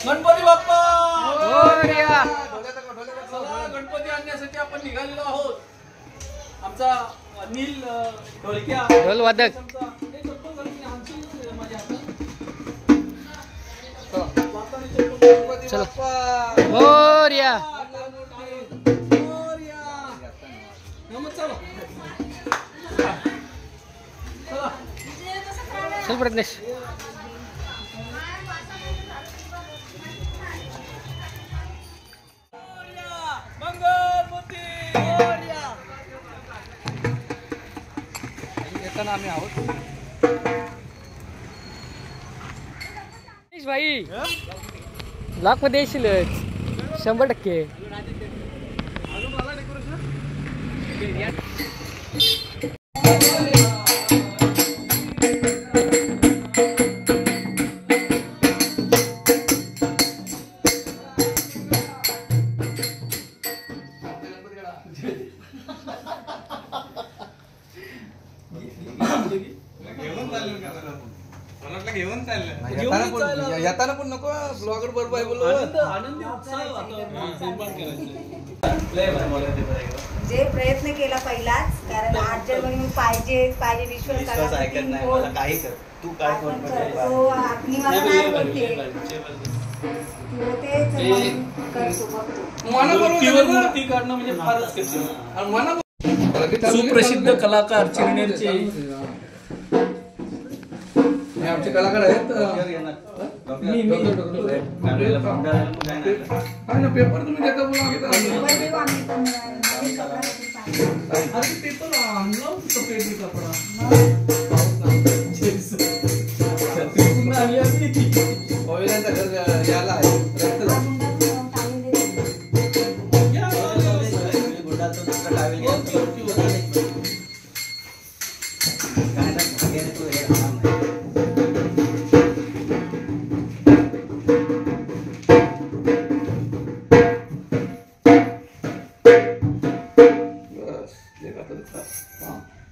गणपती बाप्पा मोरया. चला गणपती आणण्यासाठी आपण निघालेलो आहोत. आमचा अनिल ढोलक्या ढोल वादक. चलो मोरया. चल प्रज्ञेश. येताना आम्ही आहोत भाई लाख मध्ये येशीलच 100%. येताना पण नको ब्लॉगर बरोबर बोलू. आनंदी उत्साह जे प्रयत्न केला पहिलाच, कारण आज जर मी पाहिजे विश्वास ऐकत नाही मला काही कर तू काय करतो मी मला नाही बोलते मूर्ती काढणं म्हणजे फारच कठीण. सुप्रसिद्ध कलाकार चिरनेरचे आमचे कलाकार आहेत. पेपर तुम्ही देता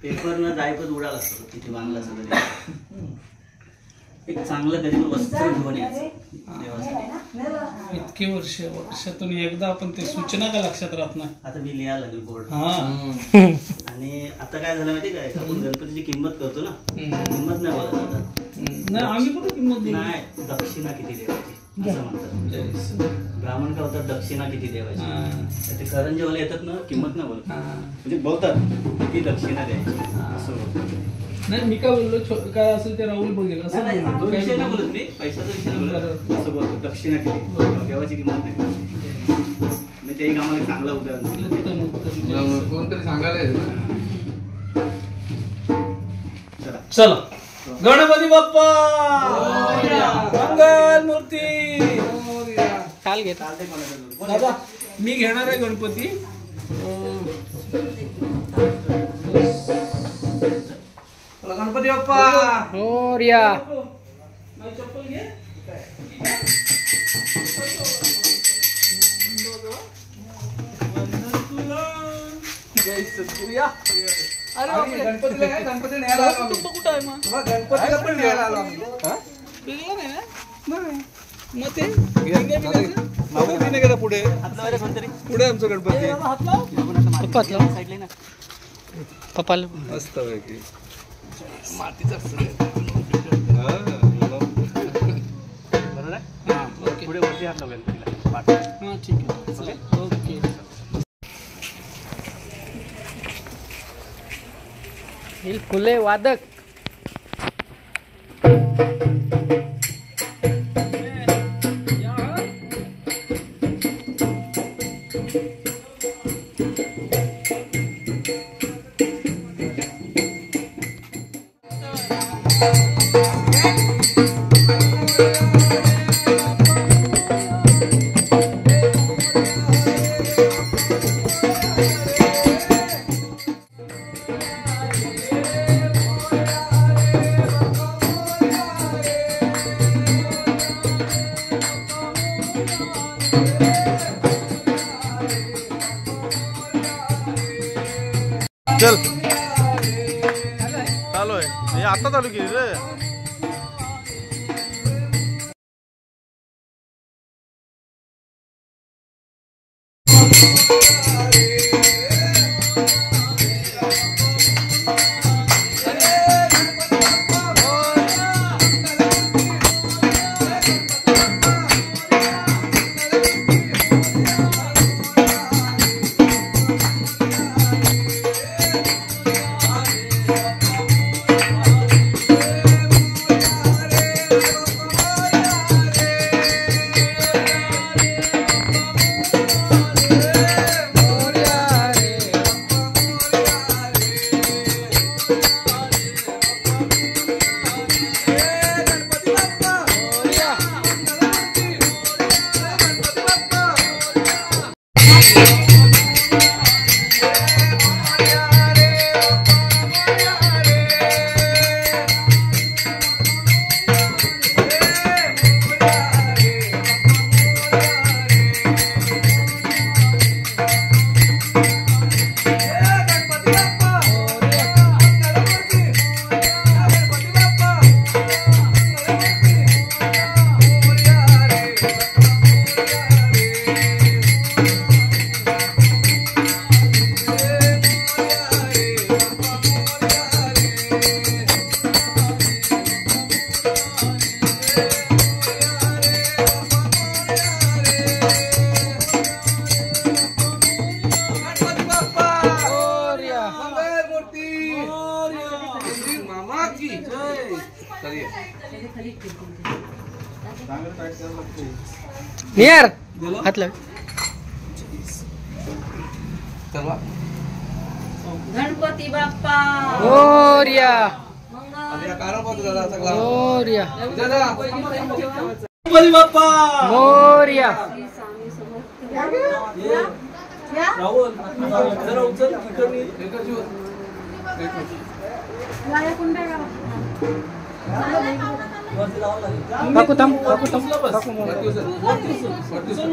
पेपर न जायपच उडाला असतो तिथे बांधला सगळं. एक चांगलं कधी वस्त्र घेऊन यायचं. इतके वर्षातून एकदा आपण ते सूचना का लक्षात राहत नाही. आता मी लिहायला लागेल बोर्ड. आणि आता काय झालं माहिती काय, आपण गणपतीची किंमत करतो ना, किंमत नाही बोलत आता. नाही आम्ही कुठे किंमत दिली नाही, दक्षिणा किती द्यायची असं म्हणतात. ब्राह्मण काय होतात, दक्षिणा किती द्यायची. ते करंजीवाले येतात ना, किंमत नाही बोलत, म्हणजे बोलतात किती दक्षिणा द्यायची असं बोलतात. नाही मी काय बोललो, काय असेल ते राहुल बघेल असं तो विषय नाही बोलत मी, पैशाचा विषय नाही बोलत, असं बोलतो दक्षिणा किती देवाची किंमत नाही. मी ते एक आम्हाला चांगला उदाहरण दिलं. कोणतरी सांगायला. चला गणपती बाप्पा मंगल मूर्ती. काल घेत दादा मी घेणार आहे गणपती. गणपती बाप्पा मोरया. चप्पल घे. जय सद्गुरुया. अरे गणपतीला काय, गणपती न्यायला आलो आम्ही. कुठं आहे मग गणपतीला पण न्यायला आलो आम्ही. बिगला नाही ना मग ते पुढे पुढे आमचं गणपती. पप्पाला मस्त पैकी मातीचा पुढे वरती हात लावूया तिला. ठीक आहे ओके. फुले वादक. चल चालू आहे, आता चालू केली रे. नियर हात लाव. चला गणपती बाप्पा मोरया आता या कारण बघ दादा सगळा मोरया दादा गणपती बाप्पा मोरया. राहुल जरा उचल तिकडे एकच येऊ. वरती लावावं लागेल. काकू थांब काकू थांब काकू वरती उचल. वरती उचल. वरती उचल.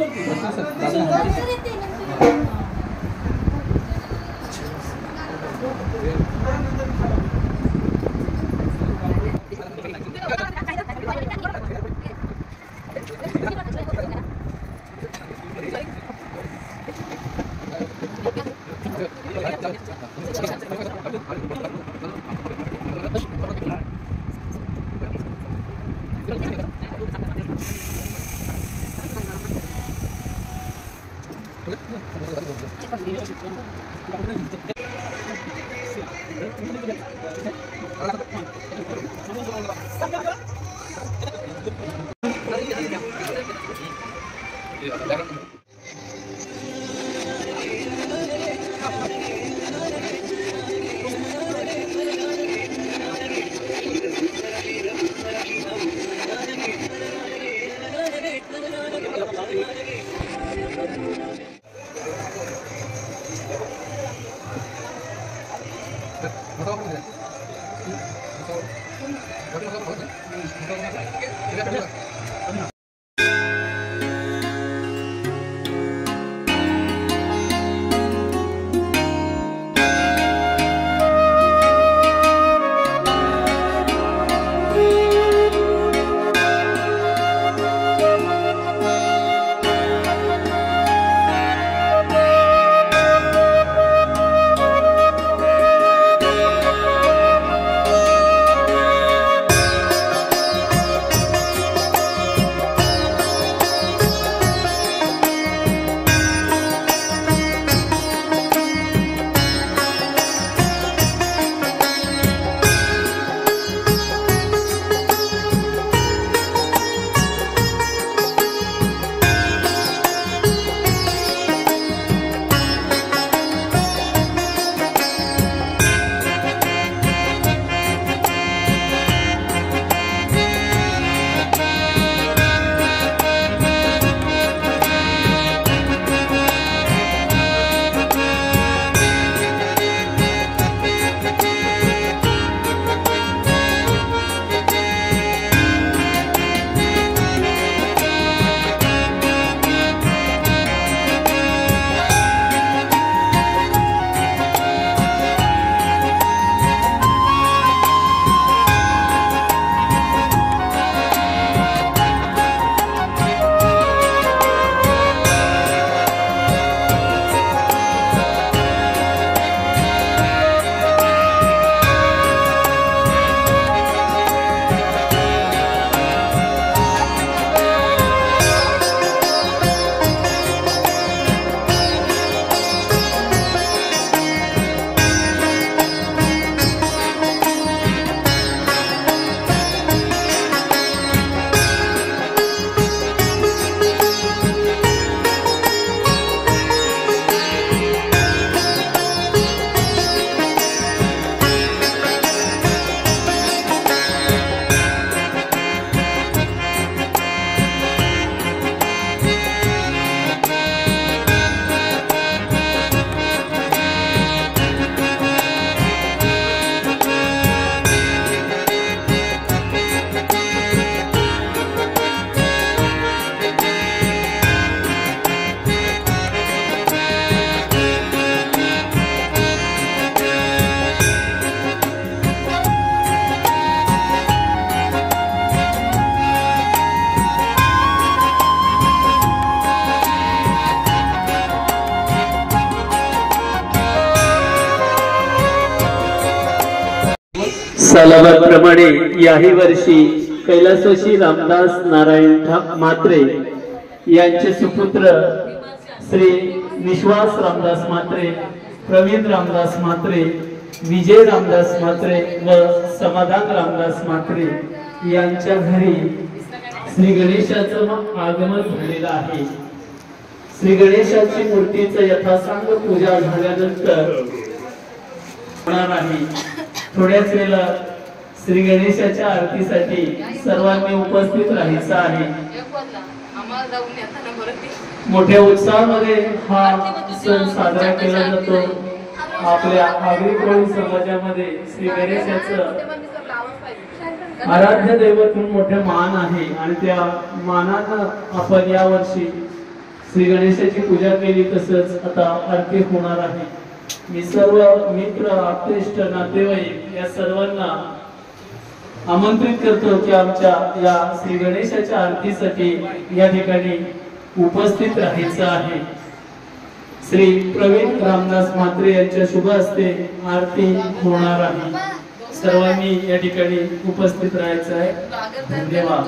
सालाबादप्रमाणे याही वर्षी कैलासवासी रामदास नारायण म्हात्रे यांचे सुपुत्र श्री विश्वास रामदास म्हात्रे, प्रवीण रामदास म्हात्रे, विजय रामदास म्हात्रे व समाधान रामदास म्हात्रे यांच्या घरी श्री गणेशाचं आगमन झालेलं आहे। श्री गणेशाची मूर्तीचं यथासांग पूजा झाल्यानंतर होणार आहे। थोड्याच वेळेला श्री गणेशाच्या आरतीसाठी सर्वांनी उपस्थित राहायचं आहे। मोठ्या उत्साहामध्ये हा सण साजरा केला जातो। आपल्या आगरी कोळी समाजामध्ये श्री गणेशाचं आराध्य दैवत म्हणून मोठे मान आहे आणि त्या मानानं आपण या वर्षी श्री गणेशाची पूजा केली। तसंच आता आरती होणार आहे। मी सर्व मित्र, आप्तेष्ट, नातेवाईक या सर्वांना आमंत्रित करतो की आमच्या या श्री गणेशाच्या आरतीसाठी या ठिकाणी उपस्थित राहायचं आहे। श्री प्रवीण रामदास म्हात्रे यांच्या शुभ हस्ते आरती होणार आहे। सर्वांनी या ठिकाणी उपस्थित राहायचं आहे। धन्यवाद।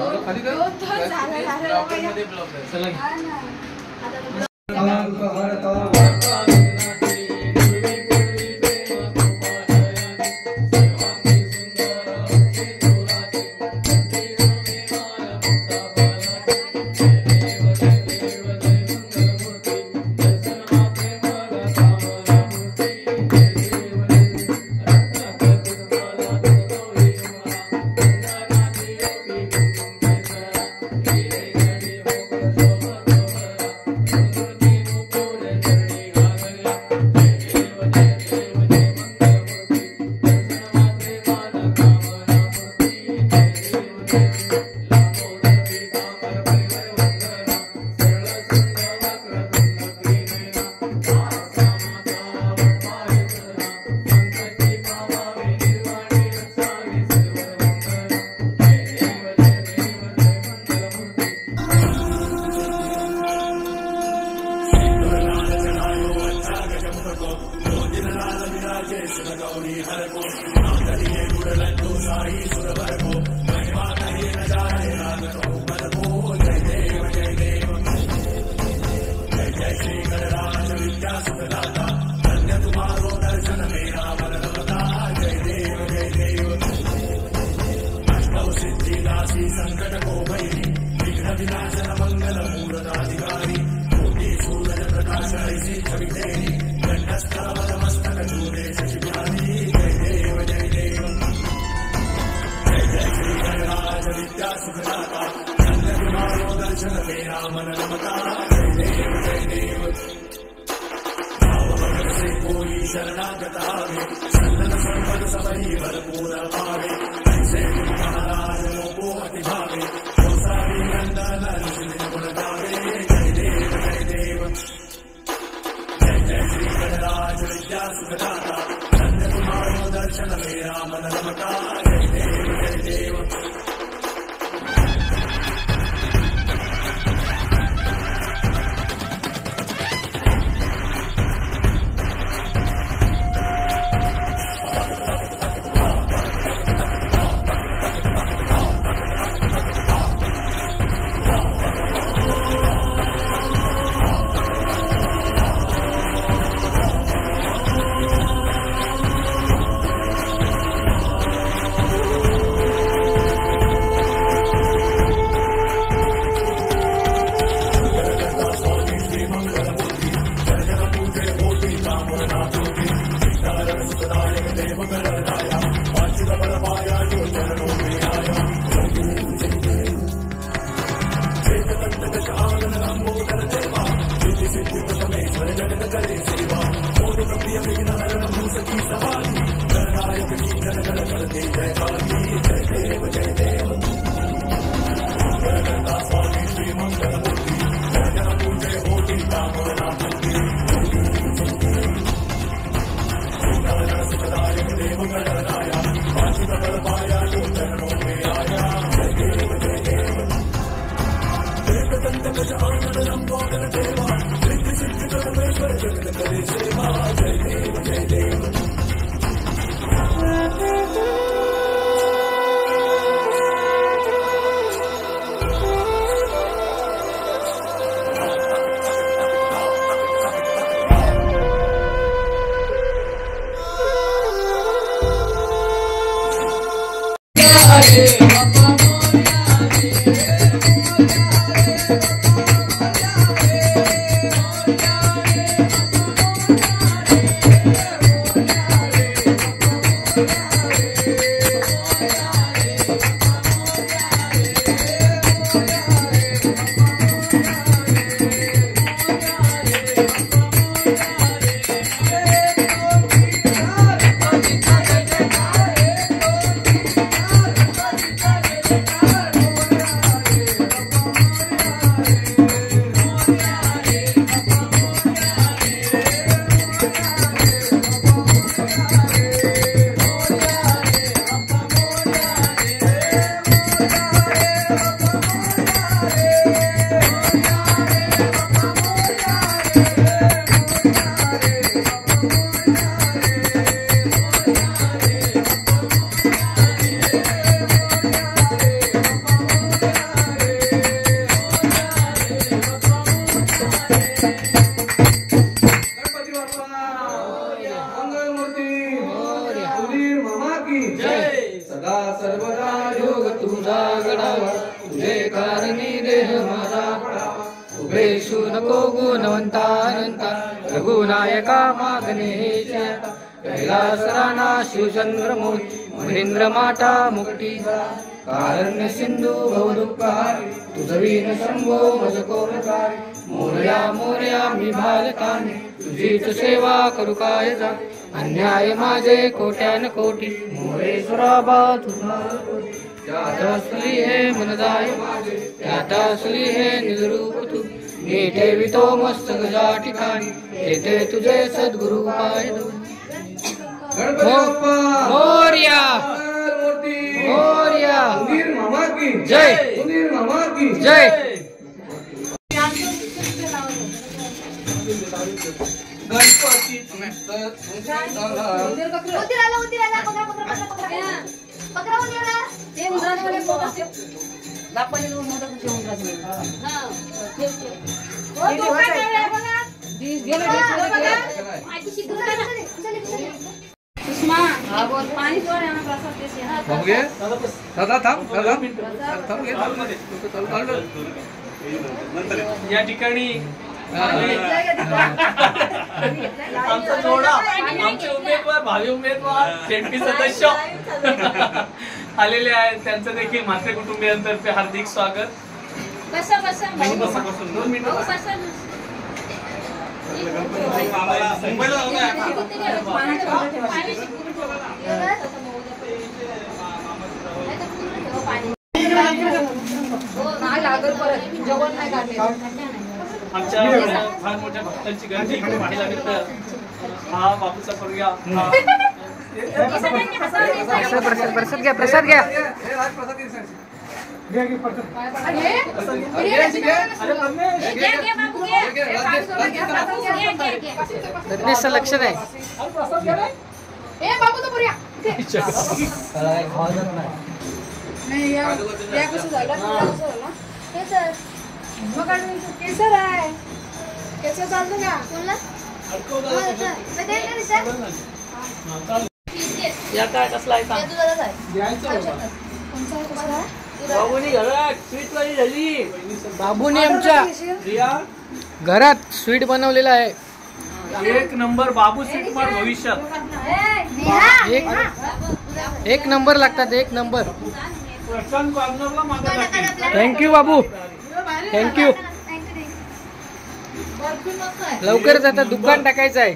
तुझे कारणी देह माझा पडावा, उभेशू नको गुणवंता अनंता, रघुनायका मागणे हेच आता. कैलासराणा शिवचंद्र मोही, महेंद्र माता मुक्ती कारण्य सिंधू भवदुःखारी, तुझवीन शंभो भज कोमकारी. मोरया मोरया मी भालकाने, तुझीच सेवा करू काय जा. अन्याय माझे कोट्यान कोटी, मोरेश्वरा बा तुझा त्यात असली हे मन जाय माझे, त्यात असली हे निजरूप तू. मी ठेवितो मस्तक जा ठिकाणी, येथे तुझे सद्गुरु पाय धरून. गणपती बाप्पा मोरया मूर्ती मोरया सुधीर मामा की जय. सुधीर मामा की जय. गणपती बघूया दादा थांब थांब या ठिकाणी आमचा जोडा, आमचे उमेदवार, भावी उमेदवार, जेडपी सदस्य आलेले आहेत. त्यांचं देखील म्हात्रे कुटुंबियांतर्फे हार्दिक स्वागत. दोन मिनिटं आमच्या फार मोठ्या भक्तांची गर्दी इकडे पाहायला मिळतं. हा बापूचा फरुया, प्रसाद घ्या, प्रसाद घ्या. रत्नेशचं लक्ष नाही. या काय कसला आहे बाबूने आमच्या घरात स्वीट बनवलेला आहे. एक नंबर बाबू स्वीटमार्ट भविष्यात. एक नंबर लागतात, एक नंबर. प्रशांत कॉर्नरला मागं टाकेल. थँक्यू बाबू, थँक्यू. लवकरच आता दुकान टाकायचं आहे.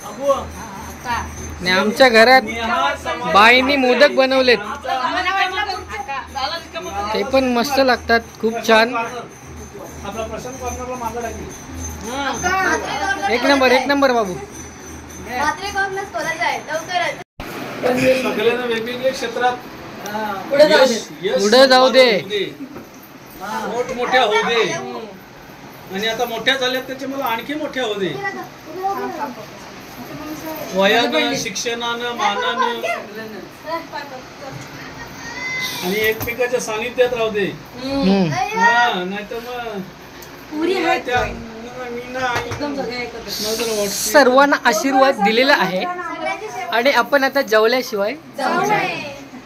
बाबू आणि आमच्या घरात बाईंनी मोदक बनवलेत, ते पण मस्त लागतात, खूप छान. आपला प्रशांत कॉर्नरला मागं टाकेल. एक नंबर, एक नंबर बाबू. सगळ्यांना वेगवेगळ्या क्षेत्रात पुढे जाऊ दे. मोठमोठ्या होऊ दे. आणि आता मोठ्या झाल्यात त्याच्यामुळे आणखी मोठ्या होऊ दे. वयानं, शिक्षणानं, मानानं आणि एकमेकाच्या सानिध्यात राहू दे. नाहीतर मग सर्वांना आशीर्वाद दिलेला आहे आणि आपण आता जेवल्याशिवाय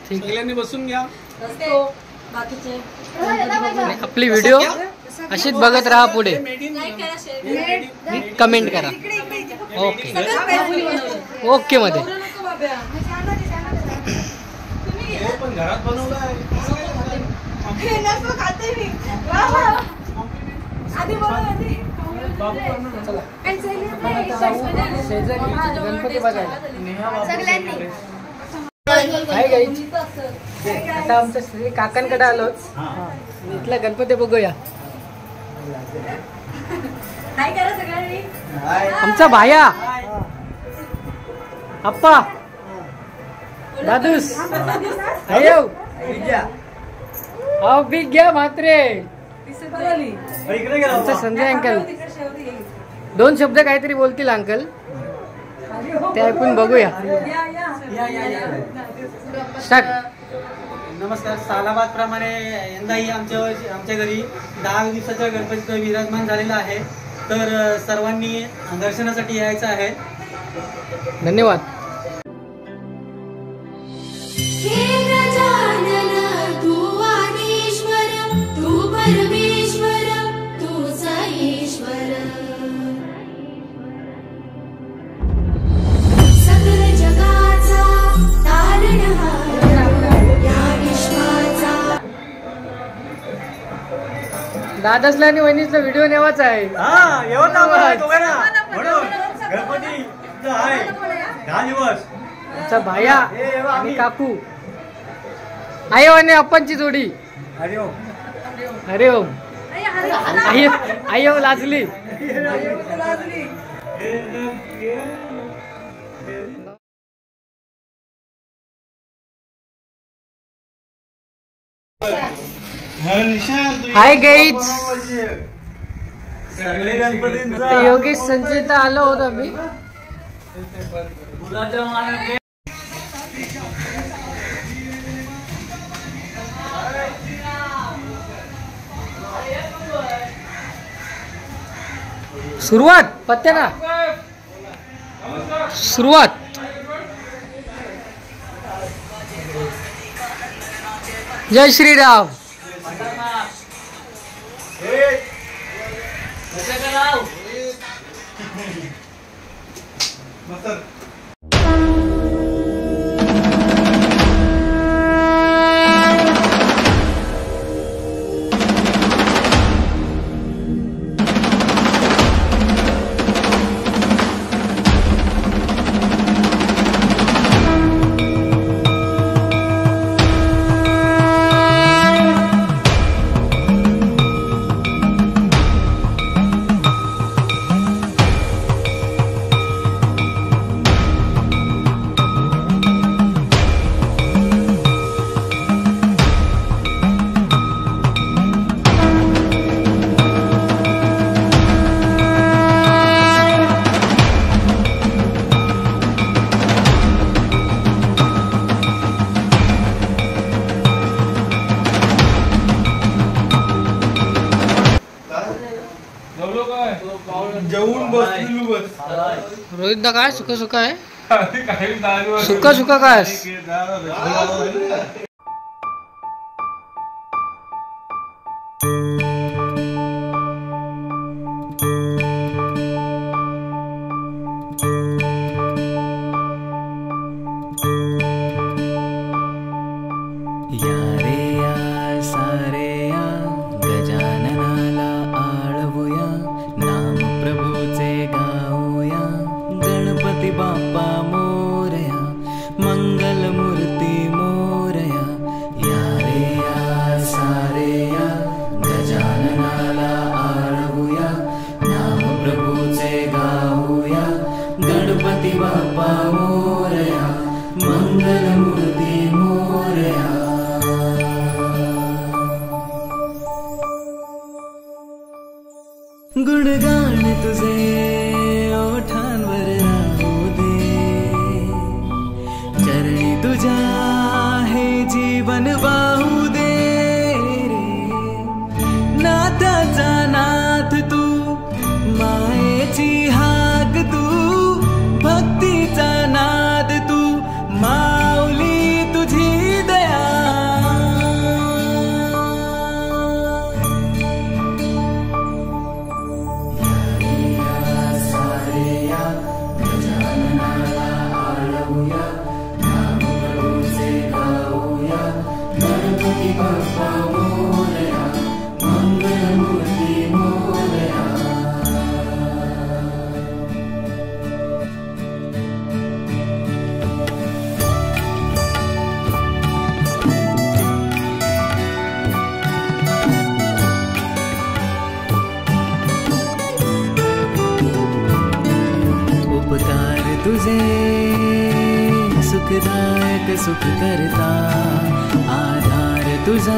ठीक. सगळ्यांनी बसून घ्या. आणि आपली व्हिडिओ अशीच बघत राहा पुढे. कमेंट करा. ओके ओके मध्ये. पण घरात बनवलं आहे. गणपती बघायला आता आमच्या श्री काकांकडे आलो. इथला गणपती बघूया. आमचा भाया अप्पा दादूस बिग घ्या म्हात्रे. आमचा संजय अंकल दोन शब्द काहीतरी बोलतील अंकल, ते ऐकून बघूया. स्टार्ट. नमस्कार. सालाबाद प्रमाणे यंदाही आमच्या घरी 10 दिवसाच्या गणपतीचा विराजमान झालेला आहे. तर सर्वांनी दर्शनासाठी यायचं आहे. धन्यवाद. हे गजानन तू दादासला आणि वहिनीसला व्हिडिओ नेवाचा आहे. हा येऊन ना आपण दोघांना म्हणून गणपती आहे 10 दिवस. आमचा भाया आणि काकू आयो आणि अप्पांची जोडी. अरे हो अरे ओम आयो आयो लाजली. Hi guys. सगळे गणपती योगेश संचिता आलो होतो आम्ही. सुरुवात पत्त्याना सुरुवात. जय श्रीराम. जेवून बसलेलो बस. रोहित दा काय सुका सुका आहे. सुका सुका काय. गुणगान तुझे ओठांवर राहू दे, चरणी तुझ्या हे जीवन वाहू दे रे. नाथाचा नाथ तू, मायेची हाक तू, भक्तीचा नाद तू, माऊली तुझी दया. उपकार तुझे सुखदायक सुख करता, आधार तुझा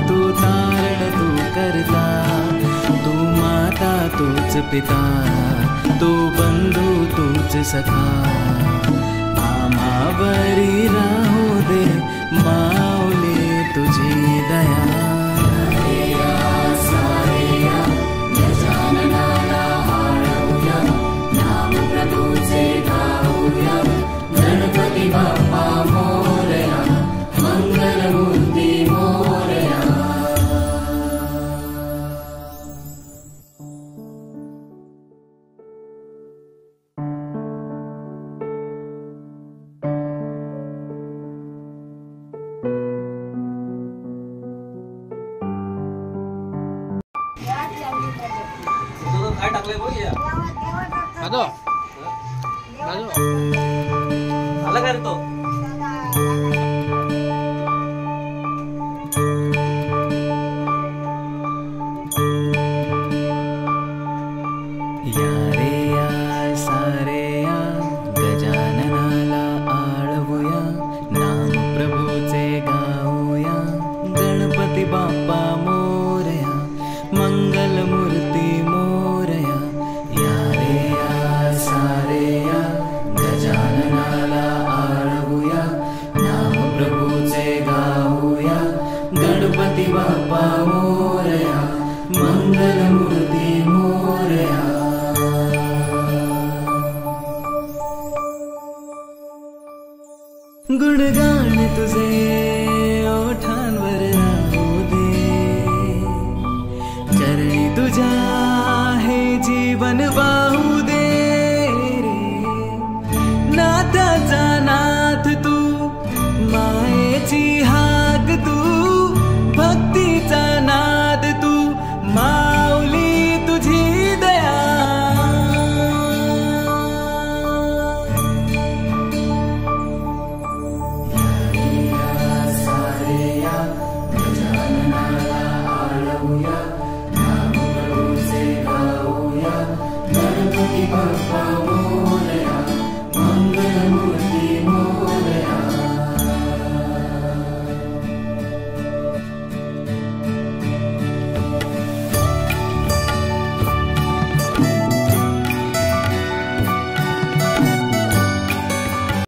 तू तारण तू करता. तू माता तूच पिता, तू बंधू तूच सखा. आम्हावरी राहू दे माऊली तुझी दया. गणपती बाप्पा मोरया, मंगलमूर्ती मोरया. लागले बघ या दादो दादो आला का रे तो या रे या सारे या गजाननाला आळवूया नाम प्रभूचे गाऊया गणपती बाप्पा मोरया मंगलमूर्ती मोरया या रे या सारे या गजाननाला आळवूया नाम प्रभूचे गाऊया गणपती बाप्पा मोरया मंगलमूर्ती मोरया गुणगान तुझे ओठांवर राहू दे चरणी तुझ्या हे जीवन वाहू दे रे नाथाचा नाथ तू मायेची हाक तू भक्तीचा नाद तू माऊली तुझी दया गणपती बाप्पा